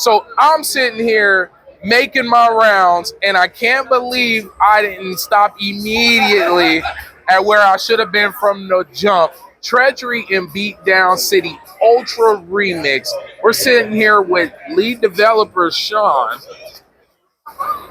So I'm sitting here making my rounds, and I can't believe I didn't stop immediately at where I should have been from the jump. Treachery and Beatdown City Ultra Remix. We're sitting here with lead developer Shawn.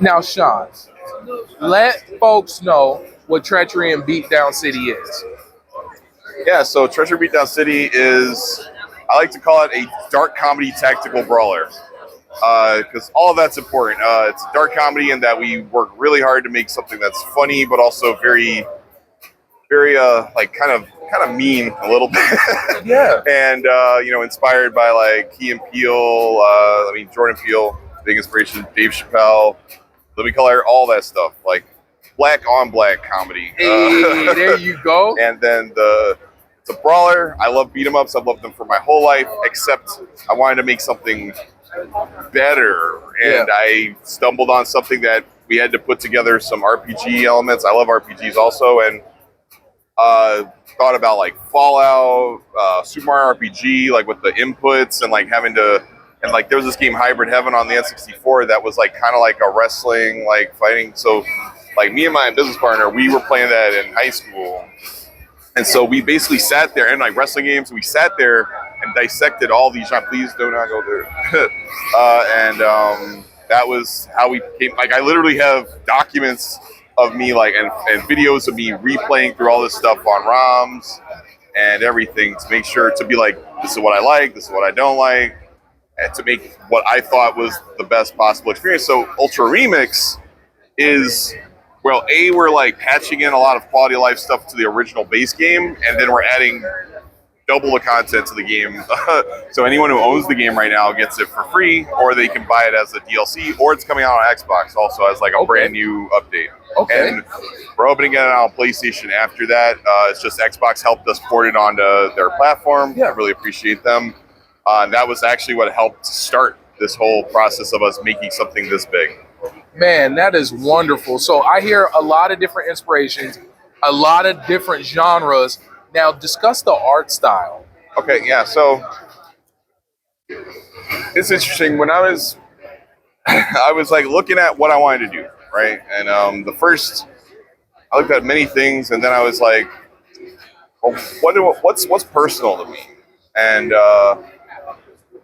Now, Shawn, let folks know what Treachery and Beatdown City is. Yeah, so Treachery Beatdown City is, I like to call it a dark comedy tactical brawler. Because all of that's important. It's a dark comedy in that we work really hard to make something that's funny, but also very, like kind of mean a little bit. Yeah. And inspired by like Key and Peele. Jordan Peele, big inspiration. Dave Chappelle, Living Color, all that stuff. Like black on black comedy. Hey, there you go. And then it's a brawler. I love beat 'em ups. I've loved them for my whole life, except I wanted to make something better, and I stumbled on something that we had to put together some RPG elements. I love RPGs also, and thought about like Fallout, Super Mario RPG, like with the inputs and like having to, and like there was this game Hybrid Heaven on the N64 that was like kind of like a wrestling, like fighting. So like me and my business partner, we were playing that in high school, and so we basically sat there, and like wrestling games, we sat there and dissected all these. Please do not go there. That was how we came. Like I literally have documents of me, like and videos of me replaying through all this stuff on ROMs and everything to make sure to be like, this is what I like, this is what I don't like, and to make what I thought was the best possible experience. So Ultra Remix is, well, we're like patching in a lot of quality of life stuff to the original base game, and then we're adding double the content to the game. So anyone who owns the game right now gets it for free, or they can buy it as a DLC, or it's coming out on Xbox also as like a brand new update. Okay. And we're opening it on PlayStation after that. It's just Xbox helped us port it onto their platform. Yeah. I really appreciate them. And that was actually what helped start this whole process of us making something this big. Man, that is wonderful. So I hear a lot of different inspirations, a lot of different genres. Now, discuss the art style. Okay, yeah, so it's interesting. When I was like looking at what I wanted to do, right? And I looked at many things, and then I was like, well, what's personal to me? And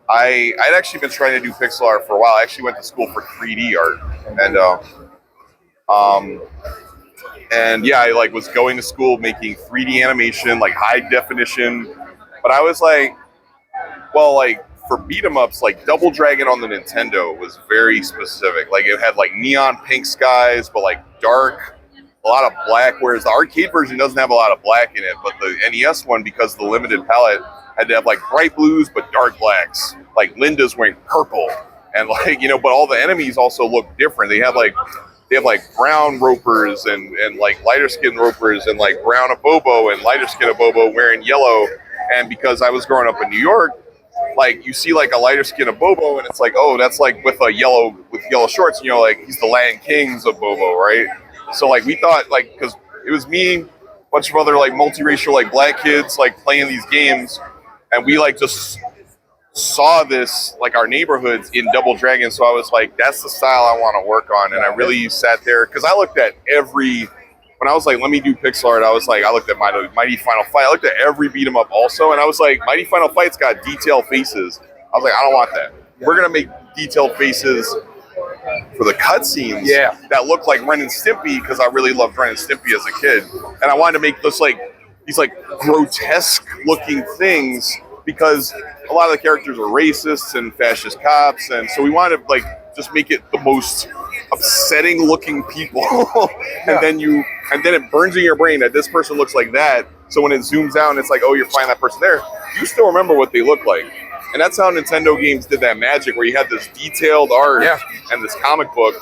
I'd actually been trying to do pixel art for a while. I actually went to school for 3D art, and yeah, I like was going to school making 3D animation, like high definition. But I was like, well, like for beat 'em ups, like Double Dragon on the Nintendo was very specific. Like it had like neon pink skies, but like dark, a lot of black. Whereas the arcade version doesn't have a lot of black in it, but the NES one, because of the limited palette, had to have like bright blues but dark blacks. Like Linda's wearing purple, and like but all the enemies also look different. They have like brown ropers and like lighter skin ropers, and like brown Abobo and lighter skin Abobo wearing yellow. And because I was growing up in New York, like you see like a lighter skin Abobo, and it's like, oh, that's like with yellow shorts, and like he's the Land Kings of Bobo, right? So like we thought, like, because it was me, a bunch of other like multiracial like black kids like playing these games, and we like just saw this like our neighborhoods in Double Dragon. So I was like, that's the style I want to work on. And I really sat there, because I looked at when I was like, let me do pixel art, I looked at Mighty Final Fight. I looked at every beat 'em up also, and I was like, Mighty Final Fight's got detailed faces. I was like, I don't want that. We're gonna make detailed faces for the cutscenes that look like Ren and Stimpy, because I really loved Ren and Stimpy as a kid, and I wanted to make these grotesque looking things, because a lot of the characters are racists and fascist cops, and so we wanted to like just make it the most upsetting looking people. And then it burns in your brain that this person looks like that, so when it zooms out and it's like, oh, you're finding that person there, you still remember what they look like. And that's how Nintendo games did that magic, where you had this detailed art and this comic book.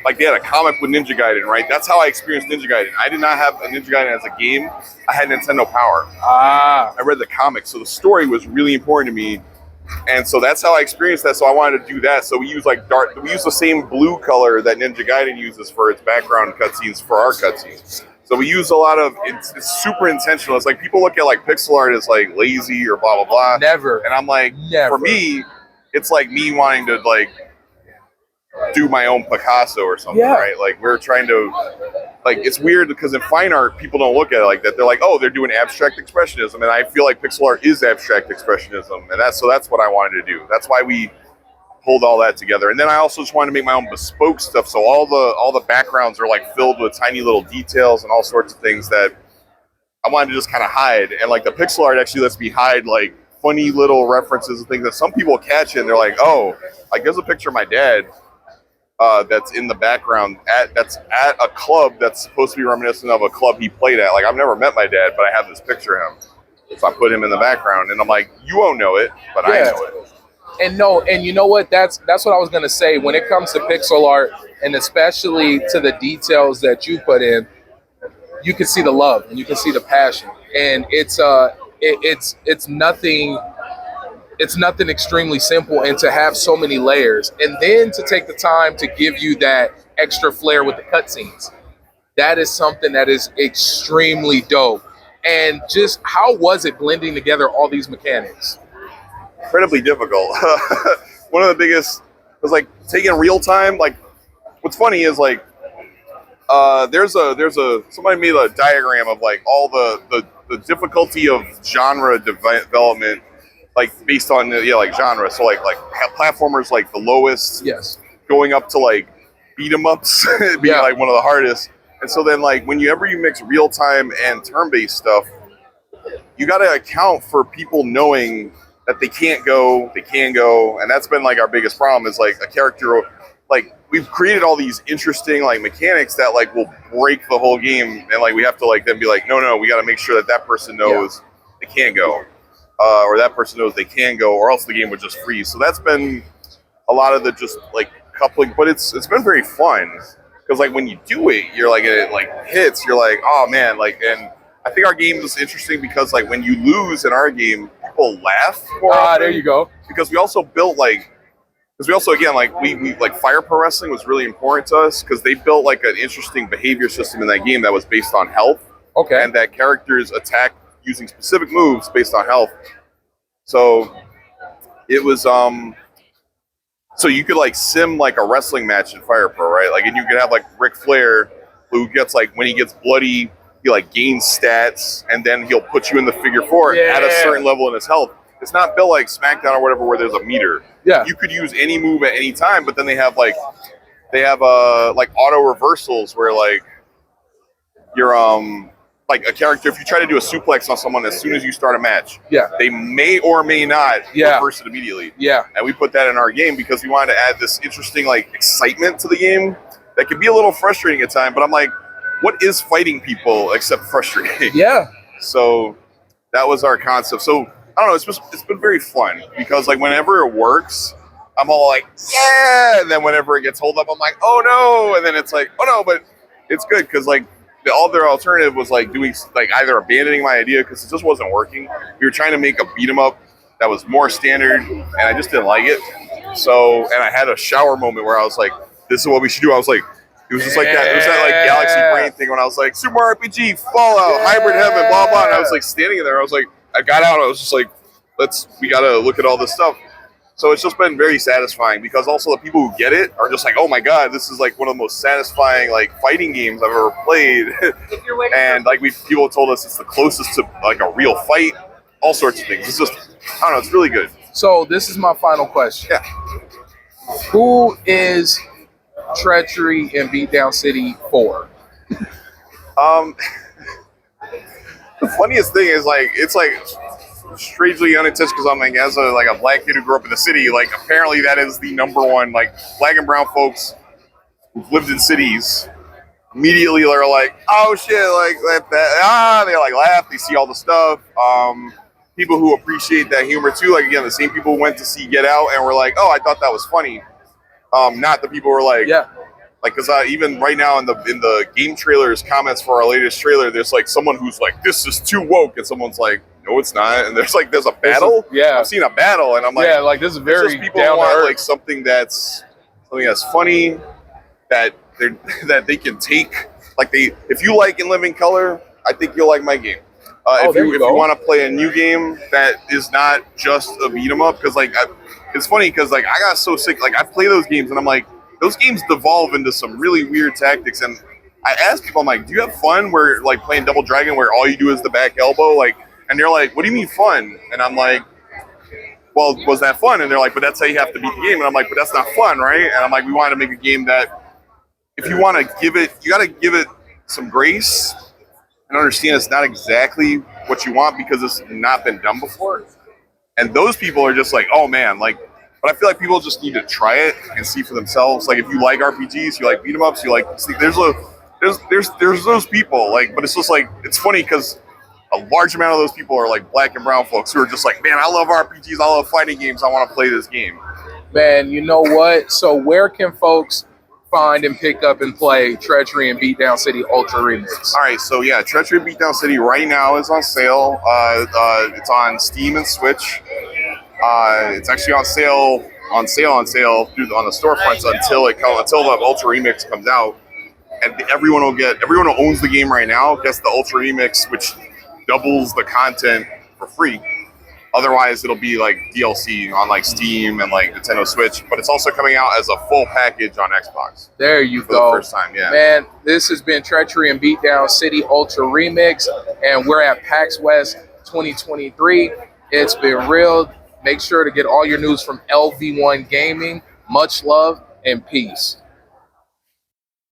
Like they had a comic with Ninja Gaiden, right? That's how I experienced Ninja Gaiden. I did not have a Ninja Gaiden as a game. I had Nintendo Power. I read the comics, so the story was really important to me. And so that's how I experienced that. So I wanted to do that. So we use we use the same blue color that Ninja Gaiden uses for its background cutscenes for our cutscenes. So we use a lot of, it's super intentional. It's like people look at like pixel art as like lazy or blah, blah, blah. Never. And I'm like, for me, it's like me wanting to like do my own Picasso or something, Yeah. right? Like we're trying to, like, it's weird because in fine art, people don't look at it like that. They're like, oh, they're doing abstract expressionism. And I feel like pixel art is abstract expressionism. And that's what I wanted to do. That's why we pulled all that together. And then I also just wanted to make my own bespoke stuff. So all the backgrounds are like filled with tiny little details and all sorts of things that I wanted to just kind of hide. And like the pixel art actually lets me hide like funny little references and things that some people catch and they're like, oh, like there's a picture of my dad that's in the background that's at a club that's supposed to be reminiscent of a club he played at. Like I've never met my dad, but I have this picture of him. So I put him in the background and I'm like, you won't know it, but I know it. And you know what? That's what I was gonna say. When it comes to pixel art, and especially to the details that you put in, you can see the love and you can see the passion. And it's nothing. It's nothing extremely simple, and to have so many layers, and then to take the time to give you that extra flair with the cutscenes, that is something that is extremely dope. And just how was it blending together all these mechanics? Incredibly difficult. One of the biggest was like taking real time. Like, what's funny is like there's a somebody made a diagram of like all the difficulty of genre development, like based on like genre. So like platformers like the lowest, Yes. going up to like beat 'em ups being like one of the hardest. And so then like whenever you mix real time and turn based stuff, you got to account for people knowing that they can go, and that's been like our biggest problem is like a character. Like we've created all these interesting like mechanics that like will break the whole game, and like we have to like then be like, no, we got to make sure that that person knows they can't go. Or that person knows they can go, or else the game would just freeze. So that's been a lot of the just like coupling, but it's been very fun because like when you do it, you're like it like hits. You're like, oh man, like, and I think our game is interesting because like when you lose in our game, people laugh. There you go. Because we also built like, because we also again like we like fire pro wrestling was really important to us because they built like an interesting behavior system in that game that was based on health. Okay. And that characters attack using specific moves based on health. So it was so you could like sim like a wrestling match in Fire Pro, right? Like, and you could have like Ric Flair who gets like when he gets bloody, he like gains stats and then he'll put you in the figure four at a certain level in his health. It's not built like SmackDown or whatever where there's a meter. Yeah. You could use any move at any time, but then they have like auto reversals where like you're like a character, if you try to do a suplex on someone as soon as you start a match, they may or may not reverse it immediately. Yeah. And we put that in our game because we wanted to add this interesting like excitement to the game that can be a little frustrating at times, but I'm like, what is fighting people except frustrating? Yeah. So that was our concept. So I don't know, it's been very fun because like whenever it works, I'm all like, yeah, and then whenever it gets hold up, I'm like, oh no, and then it's like, oh no, but it's good because like all their alternative was like doing like either abandoning my idea because it just wasn't working. We were trying to make a beat 'em up that was more standard, and I just didn't like it. So, and I had a shower moment where I was like, this is what we should do. I was like, it was just like that. It was that like Galaxy Brain thing when I was like, Super RPG, Fallout, Hybrid Heaven, blah blah. And I was like standing in there. I was like, I got out. I was just like, we gotta look at all this stuff. So it's just been very satisfying because also the people who get it are just like, oh my god, this is like one of the most satisfying like fighting games I've ever played. And like people told us it's the closest to like a real fight, all sorts of things. It's just, I don't know, it's really good. So this is my final question. Yeah. Who is Treachery in Beatdown City for? The funniest thing is like it's like strangely unintentional because I'm like as a black kid who grew up in the city, like apparently that is the number one, like black and brown folks who've lived in cities immediately are like, oh shit, like that, they like laugh, they see all the stuff. People who appreciate that humor too, like again, the same people who went to see Get Out and were like, oh, I thought that was funny. Not the people who were like, like, because even right now in the game trailers comments for our latest trailer, there's like someone who's like, this is too woke, and someoone's like, no, it's not. And there's a battle. I've seen a battle, and I'm like, like this is very just people down want like something that's funny that they can take. Like if you like In Living Color, I think you'll like my game. If there you you go. want to play a new game that is not just a beat 'em up, because like it's funny because like I got so sick. Like I play those games and I'm like, those games devolve into some really weird tactics. And I ask people, I'm like, do you have fun where like playing Double Dragon where all you do is the back elbow? Like, and they're like, what do you mean fun? And I'm like, well, was that fun? And they're like, but that's how you have to beat the game. And I'm like, but that's not fun, right? And I'm like, we wanted to make a game that if you want to give it, you got to give it some grace and understand it's not exactly what you want because it's not been done before. And those people are just like, oh man, like, but I feel like people just need to try it and see for themselves. Like if you like RPGs, you like beat 'em ups, you like, see, there's those people, like, but it's just like, it's funny because a large amount of those people are like black and brown folks who are just like, man, I love RPGs, I love fighting games, I want to play this game. Man, you know what? So where can folks find and pick up and play Treachery and Beatdown City Ultra Remix? All right, so yeah, Treachery Beatdown City right now is on sale. It's on Steam and Switch. It's actually on sale on the storefronts until the Ultra Remix comes out, and everyone who owns the game right now gets the Ultra Remix, which doubles the content for free. Otherwise, it'll be like DLC on like Steam and like Nintendo Switch, but it's also coming out as a full package on Xbox. There you for go. the first time, yeah. Man, this has been Treachery and Beatdown City Ultra Remix, and we're at PAX West 2023. It's been real. Make sure to get all your news from LV1 Gaming. Much love and peace.